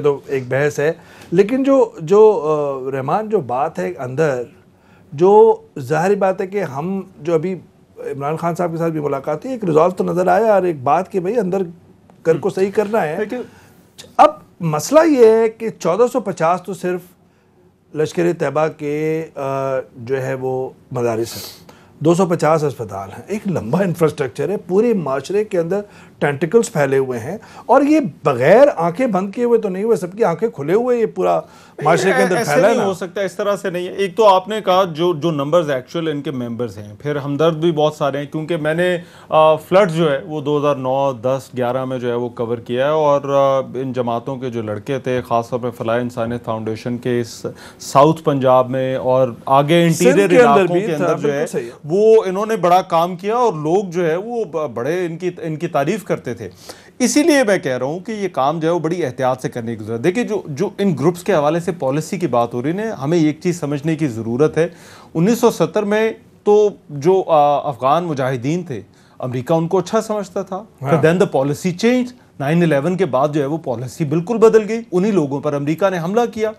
تو ایک بحث ہے، لیکن جو رحمان جو بات ہے اندر، جو ظاہری بات ہے کہ ہم جو ابھی عمران خان صاحب کے ساتھ بھی ملاقات تھی، ایک ریزالو تو نظر آیا اور ایک بات کہ بھئی اندر کر کو صحیح کرنا ہے. اب مسئلہ یہ ہے کہ 1450 تو صرف لشکر طیبہ کے جو ہے وہ مدارس ہیں، 250 اسپتال ہیں، ایک لمبا انفراسٹرکچر ہے، پورے معاشرے کے اندر ٹینٹیکلز پھیلے ہوئے ہیں، اور یہ بغیر آنکھیں بند کیے ہوئے تو نہیں ہوئے، سب کی آنکھیں کھلے ہوئے یہ پورا معاشرے کے اندر پھیلا ہے. ایسے نہیں ہو سکتا، اس طرح سے نہیں ہے. ایک تو آپ نے کہا جو نمبرز ایکچوئل ان کے ممبرز ہیں، پھر ہمدرد بھی بہت سارے ہیں، کیونکہ میں نے فلڈ جو ہے وہ 2009 10 11 میں جو ہے وہ کور کیا ہے، اور ان جماعتوں کے جو لڑکے تھے، خاص طور پہ فلاح انسانیت فاؤنڈیشن کے ساؤتھ پنجاب میں اور آگے انٹیریئر علاقوں کے اندر جو ہے وہ انہوں نے بڑا کام کیا، اور لوگ جو ہے وہ بڑے ان کی تعریف کرتے تھے. اسی لیے میں کہہ رہا ہوں کہ یہ کام جو ہے وہ بڑی احتیاط سے کرنے کی ضرورت ہے. دیکھیں جو ان گروپس کے حوالے سے پالیسی کی بات ہو رہی ہے، ہمیں ایک چیز سمجھنے کی ضرورت ہے. 1970 میں تو جو افغان مجاہدین تھے، امریکہ ان کو اچھا سمجھتا تھا، دین دا پالیسی چینج. 9/11 کے بعد جو ہے وہ پالیسی بالکل بدل گئی، انہی لوگوں پر امریکہ نے حملہ کیا.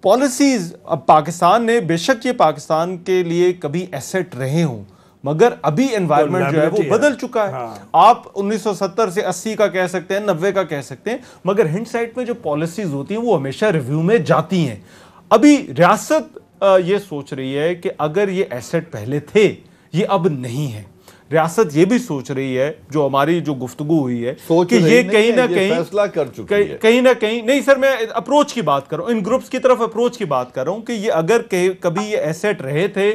پالیسیز اب پاکستان نے، بے شک یہ پاکستان کے لیے کبھی ایسٹ رہے ہوں، مگر ابھی انوائرمنٹ جو ہے وہ بدل چکا ہے. آپ 1970 سے 80 کا کہہ سکتے ہیں، 90 کا کہہ سکتے ہیں، مگر ہنڈ سائٹ میں جو پالیسیز ہوتی ہیں وہ ہمیشہ ریویو میں جاتی ہیں. ابھی ریاست یہ سوچ رہی ہے کہ اگر یہ ایسٹ پہلے تھے، یہ اب نہیں ہے. ریاست یہ بھی سوچ رہی ہے، جو ہماری جو گفتگو ہوئی ہے، کہ یہ کہیں نہ کہیں فیصلہ کر چکی ہے. کہیں نہ کہیں نہیں سر، میں اپروچ کی بات کر رہا ہوں، ان گروپس کی طرف اپروچ کی بات کر رہا ہوں، کہ یہ اگر کبھی یہ ایسٹ رہے تھے،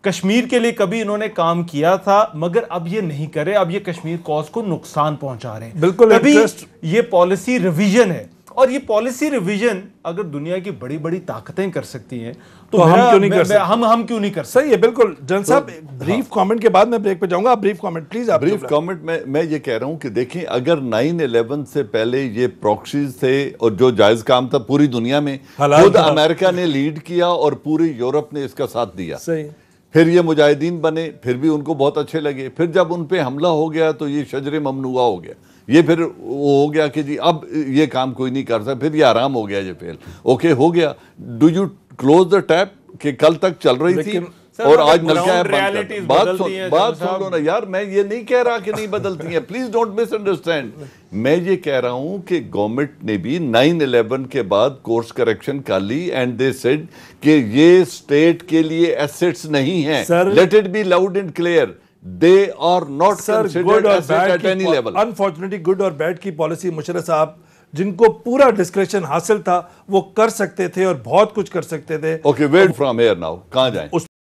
کشمیر کے لیے کبھی انہوں نے کام کیا تھا، مگر اب یہ نہیں کرے، اب یہ کشمیر کوز کو نقصان پہنچا رہے ہیں. بالکل ابھی یہ پالیسی ریویژن ہے، اور یہ پالیسی ریویژن اگر دنیا کی بڑی بڑی طاقتیں کر سکتی ہیں تو ہم کیوں نہیں کر سکتے؟ ہم کیوں نہیں کر سکتے؟ صحیح ہے، بالکل. جن صاحب بریف کامنٹ کے بعد میں بریک پہ جاؤں گا، آپ بریف کامنٹ پلیز. آپ بریف کامنٹ میں یہ کہہ رہا ہوں کہ دیکھیں، اگر 9/11 سے پہلے یہ پروکسیز تھے اور جو جائز کام تھا پوری دنیا میں، خود امریکہ نے لیڈ کیا اور پوری یورپ نے اس کا ساتھ دیا. صحیح. پھر یہ مجاہدین بنے، پھر بھی ان کو بہت اچھے لگے. پھر جب ان پہ حملہ ہو گیا تو یہ شجر ممنوعہ ہو گیا. یہ پھر وہ ہو گیا کہ جی اب یہ کام کوئی نہیں کر سکتا، پھر یہ آرام ہو گیا، یہ فیل اوکے ہو گیا. Do you close the tape کہ کل تک چل رہی تھی اور آج نلکا ہے؟ بات سن لو نا یار، میں یہ نہیں کہہ رہا کہ نہیں بدلتی ہیں، پلیز ڈونٹ مس انڈرسٹینڈ. میں یہ کہہ رہا ہوں کہ گورنمنٹ نے بھی 9/11 کے بعد کورس کریکشن کر لی، اینڈ دے سیڈ کہ یہ اسٹیٹ کے لیے ایسٹس نہیں ہیں. Let it be loud and clear, they are not considered asset at any level. Unfortunately good اور bad کی پالیسی مشرف صاحب جن کو پورا ڈسکریشن حاصل تھا وہ کر سکتے تھے اور بہت کچھ کر سکتے تھے. Okay, wait from here now. کہاں جائیں؟